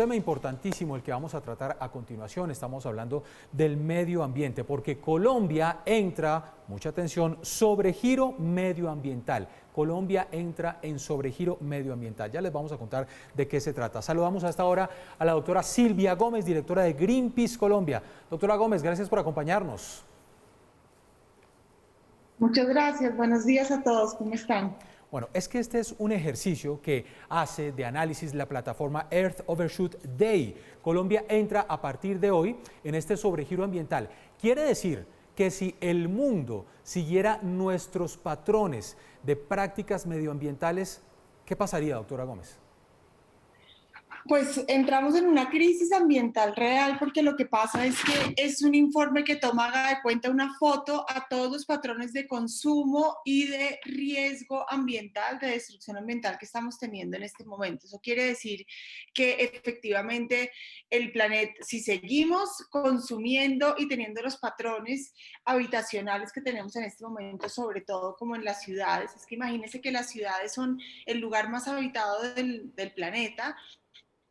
Tema importantísimo el que vamos a tratar a continuación. Estamos hablando del medio ambiente, porque Colombia entra, mucha atención, sobregiro medioambiental. Colombia entra en sobregiro medioambiental. Ya les vamos a contar de qué se trata. Saludamos a esta hora a la doctora Silvia Gómez, directora de Greenpeace Colombia. Doctora Gómez, gracias por acompañarnos. Muchas gracias, buenos días a todos, ¿cómo están? Bueno, es que este es un ejercicio que hace de análisis la plataforma Earth Overshoot Day. Colombia entra a partir de hoy en este sobregiro ambiental. Quiere decir que si el mundo siguiera nuestros patrones de prácticas medioambientales, ¿qué pasaría, doctora Gómez? Pues entramos en una crisis ambiental real porque lo que pasa es que es un informe que toma, haga de cuenta, una foto a todos los patrones de consumo y de riesgo ambiental, de destrucción ambiental que estamos teniendo en este momento. Eso quiere decir que efectivamente el planeta, si seguimos consumiendo y teniendo los patrones habitacionales que tenemos en este momento, sobre todo como en las ciudades, es que imagínense que las ciudades son el lugar más habitado del planeta,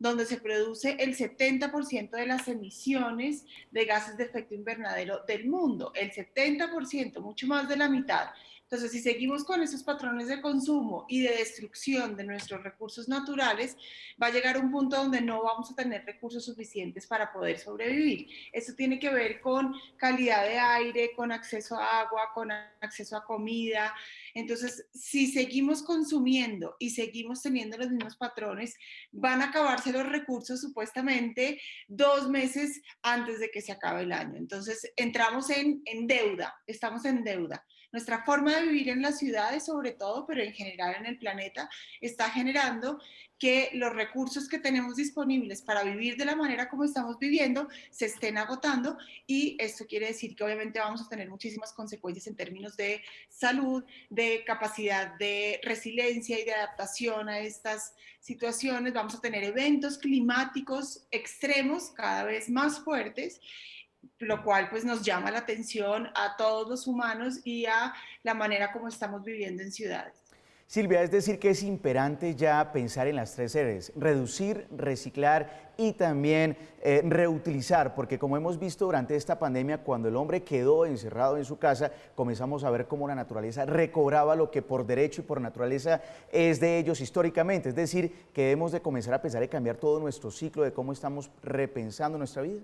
donde se produce el 70% de las emisiones de gases de efecto invernadero del mundo, el 70%, mucho más de la mitad. Entonces, si seguimos con esos patrones de consumo y de destrucción de nuestros recursos naturales, va a llegar un punto donde no vamos a tener recursos suficientes para poder sobrevivir. Esto tiene que ver con calidad de aire, con acceso a agua, con acceso a comida. Entonces, si seguimos consumiendo y seguimos teniendo los mismos patrones, van a acabarse los recursos supuestamente 2 meses antes de que se acabe el año. Entonces, entramos en deuda, estamos en deuda. Nuestra forma de vivir en las ciudades, sobre todo, pero en general en el planeta, está generando que los recursos que tenemos disponibles para vivir de la manera como estamos viviendo se estén agotando, y esto quiere decir que obviamente vamos a tener muchísimas consecuencias en términos de salud, de capacidad de resiliencia y de adaptación a estas situaciones. Vamos a tener eventos climáticos extremos cada vez más fuertes, lo cual pues nos llama la atención a todos los humanos y a la manera como estamos viviendo en ciudades. Silvia, es decir que es imperante ya pensar en las 3 Rs: reducir, reciclar y también reutilizar, porque como hemos visto durante esta pandemia, cuando el hombre quedó encerrado en su casa, comenzamos a ver cómo la naturaleza recobraba lo que por derecho y por naturaleza es de ellos históricamente. Es decir, que debemos de comenzar a pensar en cambiar todo nuestro ciclo de cómo estamos repensando nuestra vida.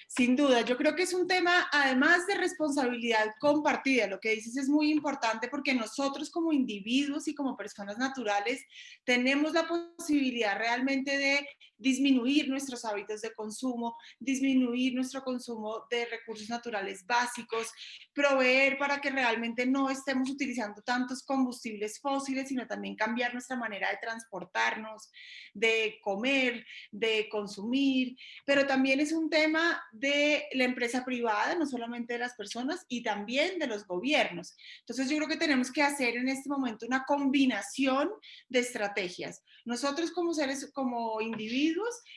Sin duda, yo creo que es un tema, además de responsabilidad compartida. Lo que dices es muy importante porque nosotros como individuos y como personas naturales tenemos la posibilidad realmente de disminuir nuestros hábitos de consumo, disminuir nuestro consumo de recursos naturales básicos, proveer para que realmente no estemos utilizando tantos combustibles fósiles, sino también cambiar nuestra manera de transportarnos, de comer, de consumir. Pero también es un tema de la empresa privada, no solamente de las personas, y también de los gobiernos. Entonces yo creo que tenemos que hacer en este momento una combinación de estrategias. Nosotros como seres, como individuos,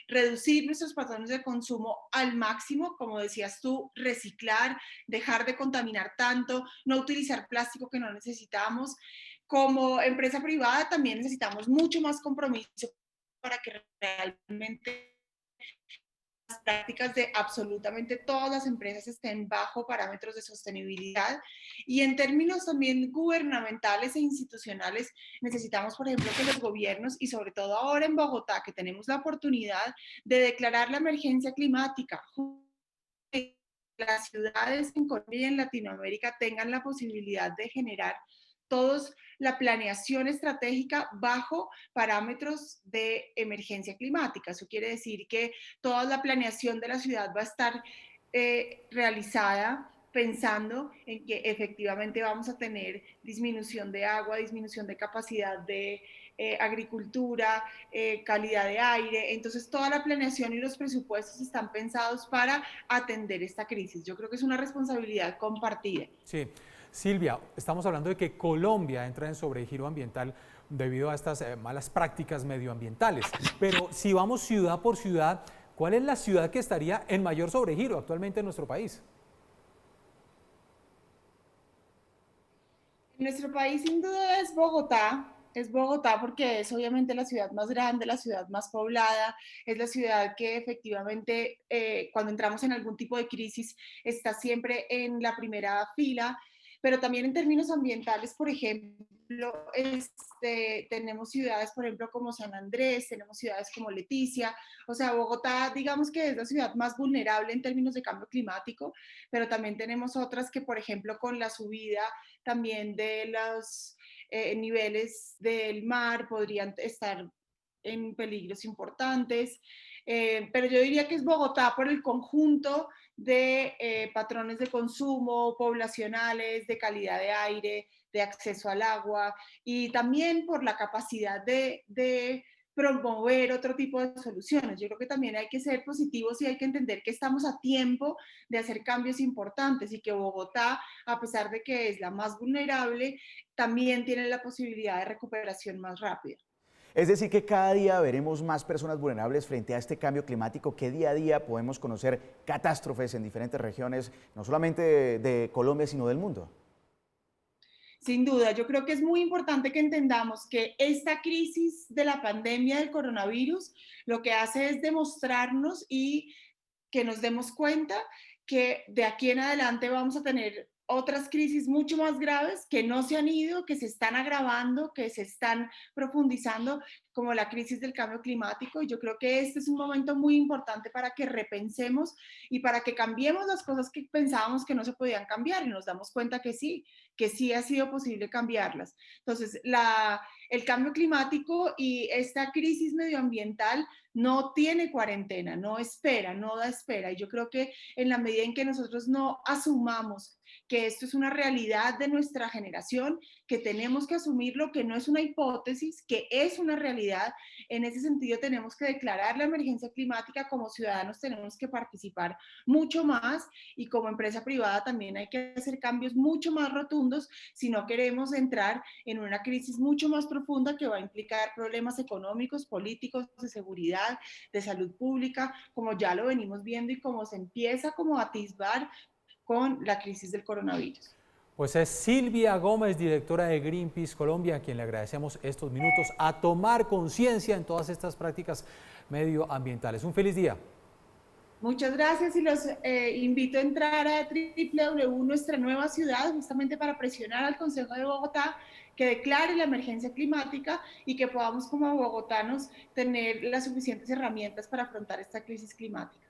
reducir nuestros patrones de consumo al máximo, como decías tú, reciclar, dejar de contaminar tanto, no utilizar plástico que no necesitamos. Como empresa privada también necesitamos mucho más compromiso para que realmente las prácticas de absolutamente todas las empresas estén bajo parámetros de sostenibilidad. Y en términos también gubernamentales e institucionales, necesitamos, por ejemplo, que los gobiernos, y sobre todo ahora en Bogotá, que tenemos la oportunidad de declarar la emergencia climática, las ciudades en Colombia y en Latinoamérica tengan la posibilidad de generar todos la planeación estratégica bajo parámetros de emergencia climática. Eso quiere decir que toda la planeación de la ciudad va a estar realizada pensando en que efectivamente vamos a tener disminución de agua, disminución de capacidad de agricultura, calidad de aire. Entonces toda la planeación y los presupuestos están pensados para atender esta crisis. Yo creo que es una responsabilidad compartida. Sí. Silvia, estamos hablando de que Colombia entra en sobregiro ambiental debido a estas malas prácticas medioambientales. Pero si vamos ciudad por ciudad, ¿cuál es la ciudad que estaría en mayor sobregiro actualmente en nuestro país? En nuestro país sin duda es Bogotá. Es Bogotá porque es obviamente la ciudad más grande, la ciudad más poblada, es la ciudad que efectivamente cuando entramos en algún tipo de crisis está siempre en la primera fila, pero también en términos ambientales, por ejemplo, tenemos ciudades, por ejemplo, como San Andrés, tenemos ciudades como Leticia, o sea, Bogotá, digamos que es la ciudad más vulnerable en términos de cambio climático, pero también tenemos otras que, por ejemplo, con la subida también de los niveles del mar podrían estar en peligros importantes. Pero yo diría que es Bogotá por el conjunto de patrones de consumo poblacionales, de calidad de aire, de acceso al agua y también por la capacidad de promover otro tipo de soluciones. Yo creo que también hay que ser positivos y hay que entender que estamos a tiempo de hacer cambios importantes y que Bogotá, a pesar de que es la más vulnerable, también tiene la posibilidad de recuperación más rápida. Es decir, que cada día veremos más personas vulnerables frente a este cambio climático, que día a día podemos conocer catástrofes en diferentes regiones, no solamente de Colombia, sino del mundo. Sin duda, yo creo que es muy importante que entendamos que esta crisis de la pandemia del coronavirus lo que hace es demostrarnos y que nos demos cuenta que de aquí en adelante vamos a tener otras crisis mucho más graves que no se han ido, que se están agravando, que se están profundizando, como la crisis del cambio climático. Y yo creo que este es un momento muy importante para que repensemos y para que cambiemos las cosas que pensábamos que no se podían cambiar y nos damos cuenta que sí ha sido posible cambiarlas. Entonces, el cambio climático y esta crisis medioambiental no tiene cuarentena, no espera, no da espera. Y yo creo que en la medida en que nosotros no asumamos que esto es una realidad de nuestra generación, que tenemos que asumirlo, que no es una hipótesis, que es una realidad, en ese sentido tenemos que declarar la emergencia climática. Como ciudadanos tenemos que participar mucho más y como empresa privada también hay que hacer cambios mucho más rotundos si no queremos entrar en una crisis mucho más profunda que va a implicar problemas económicos, políticos, de seguridad, de salud pública, como ya lo venimos viendo y como se empieza como a atisbar con la crisis del coronavirus. Pues es Silvia Gómez, directora de Greenpeace Colombia, a quien le agradecemos estos minutos a tomar conciencia en todas estas prácticas medioambientales. Un feliz día. Muchas gracias y los invito a entrar a www Nuestra Nueva Ciudad, justamente para presionar al Consejo de Bogotá que declare la emergencia climática y que podamos como bogotanos tener las suficientes herramientas para afrontar esta crisis climática.